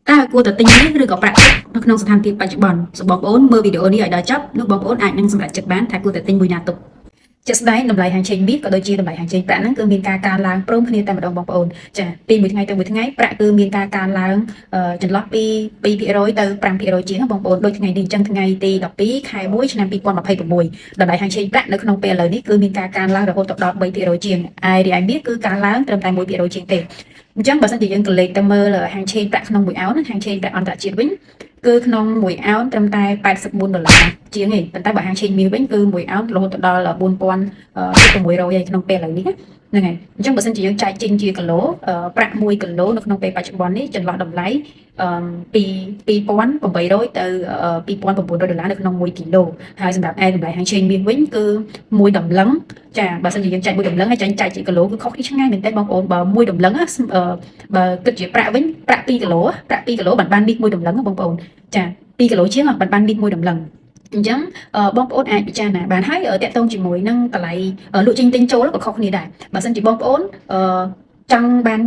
តើគួរតែទិញមាសឬក៏ប្រាក់ទុកនៅក្នុងស្ថានភាពបច្ចុប្បន្នសូមបងប្អូនមើលវីដេអូនេះឲ្យដល់ចប់នោះបងប្អូនអាចនឹងសម្រេចចិត្តបានថាគួរតែទិញមួយណាទុកជាក់ស្ដែងតម្លៃហាងឆេងមាសក៏ដូចជាតម្លៃហាងឆេងប្រាក់ហ្នឹងគឺមានការកើនឡើងព្រមគ្នាតែម្ដងបងប្អូនចាពីមួយថ្ងៃទៅមួយថ្ងៃប្រាក់គឺមានការកើនឡើងចន្លោះពី2%ទៅ5%ជាងបងប្អូនដូចថ្ងៃនេះអញ្ចឹងថ្ងៃទី12ខែ1ឆ្នាំ2026តម្លៃហាងឆេងប្រាក់នៅក្នុងពេលឥឡូវនេះគឺមានការកើនឡើងរហូតដល់3%ជាងរីឯមាសគឺកើនឡើងត្រឹមតែ1%ជាងទេអញ្ចឹងបើសិនជាយើងក៏លេខទៅមើលហាងឆេងប្រាក់ក្នុង1អោនហាងឆេងប្រាក់អន្តរជាតិវិញគឺក្នុង1អោនត្រឹមតែ$84ជាងឯងប៉ុន្តែបើហាងឆេងមាសវិញគឺ1អោនរហូតដល់4600ឯងក្នុងពេលឥឡូវនេះហ្នឹងហើយអញ្ចឹងបើសិនជាយើងចែកចេញជាគីឡូប្រាក់1គីឡូនៅក្នុងពេលបច្ចុប្បន្ននេះចន្លោះតម្លៃពី$2800ទៅ$2900នៅក្នុង1គីឡូហើយសម្រាប់តម្លៃហាងឆេងមាសវិញគឺ1តម្លឹងចាបើសិនជាយើងចែក1តម្លឹងហើយចែកជាគីឡូគឺខុសគ្នាឆ្ងាយមែនតើបងប្អូនបើ1តម្លឹងបើគិតជាប្រាក់វិញប្រាក់2គីឡូបានមាស1តម្លឹងបងប្អូនចា2គីឡូជាងបានមាស1តម្លឹងអញ្ចឹងបងប្អូនអាចពិចារណាបានហើយតកតងជាមួយនឹងតម្លៃលក់ចេញទិញចូលក៏ខុសគ្នាដែរបើសិនជាបងប្អូនចង់បាន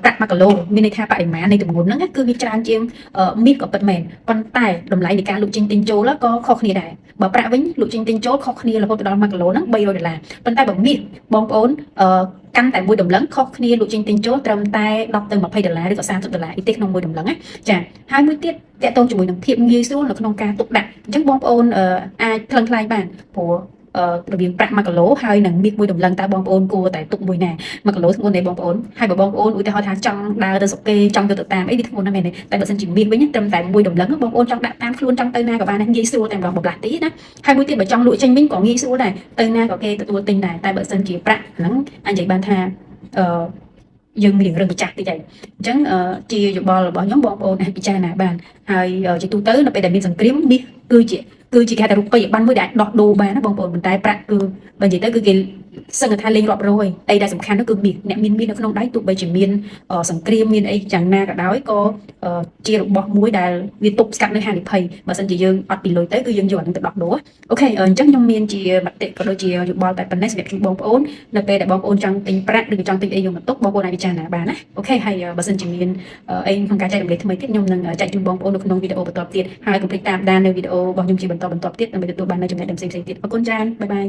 ប្រាក់1គីឡូមានន័យថាបរិមាណនៃទម្ងន់ហ្នឹងគឺវាច្រើនជាងមាសក៏ពិតមែនប៉ុន្តែតម្លៃនៃការលក់ចេញទិញចូលក៏ខុសគ្នាដែរបើប្រាក់វិញលក់ចេញទិញចូលខុសគ្នារហូតដល់1គីឡូហ្នឹង$300ប៉ុន្តែបើមាសបងប្អូនកាន់តែ1តម្លឹងខុសគ្នាលក់ចេញទិញចូលត្រឹមតែ$10ទៅ$20ឬក៏$30អីទេក្នុង1តម្លឹងណាចាហើយមួយទៀតតកតងជាមួយនឹងភាពងាយស្រួលនៅក្នុងការទុកដាក់អញ្ចឹងបងប្អូនអាចថ្លឹងថ្លែងបានព្រោះរបៀងប្រាក់1គីឡូហើយនឹងមាស1តម្លឹងតើបងប្អូនគួរតែទុកមួយណា1គីឡូធ្ងន់ទេបងប្អូនហើយបើបងប្អូនឧទាហរណ៍ថាចង់ដើរទៅសុកគេចង់ទៅតាមអីវាធ្ងន់ណាស់មែនទេតែបើសិនជាមាសវិញត្រឹមតែ1តម្លឹងបងប្អូនចង់ដាក់តាមខ្លួនចង់ទៅណាក៏បានងាយស្រួលតែម្ដងបម្លាស់ទីណាហើយមួយទៀតបើចង់លក់ចេញវិញក៏ងាយស្រួលដែរទៅណាក៏គេទទួលទិញដែរតែបើសិនជាប្រាក់ហ្នឹងអញនិយាយបានថាយើងមានរឿងម្ចាស់តិចហើយអញ្ចឹងជាយោបល់របស់ខ្ញុំបងប្អូនអាចពិចារណាបានហើយជាទូទៅនៅពេលដែលមានសង្គ្រាមមាសគឺជាគេថារូបិយប័ណ្ណមួយដែលអាចដោះដូរបានណាបងប្អូនប៉ុន្តែប្រាក់គឺបើនិយាយទៅគឺគេសឹងថាលេងរាប់រយអីដែលសំខាន់នោះគឺមាសអ្នកមានមាសនៅក្នុងដៃទោះបីជាមានសង្គ្រាមមានអីយ៉ាងណាក៏ដោយក៏ជារបស់មួយដែលវាទប់ស្កាត់នៅហានិភ័យបើសិនជាយើងអត់ពីលុយទៅគឺយើងយកអានឹងទៅដោះដូរអូខេអញ្ចឹងខ្ញុំមានជាមតិក៏ដូចជាយោបល់តែប៉ុណ្ណេះសម្រាប់បងប្អូននៅពេលដែលបងប្អូនចង់ទិញប្រាក់ឬក៏ចង់ទិញអីយកមកទុកបងប្អូនអាចពិចារណាបានណាអូខេហើយបើសិនជាមានអីក្នុងការចែករំលែកថ្មីទៀតខ្ញុំនឹងចែកជូនបងប្អូននៅក្នុងវីដេអូបន្តទៀតហើយកុំភ្លេចតាមដាននៅវីដេអូរបស់ខ្ញុំជាបន្តទៀតដើម្បីទទួលបាននូវចំណេះដឹងផ្សេងៗទៀតអរគុណច្រើនបាយបាយ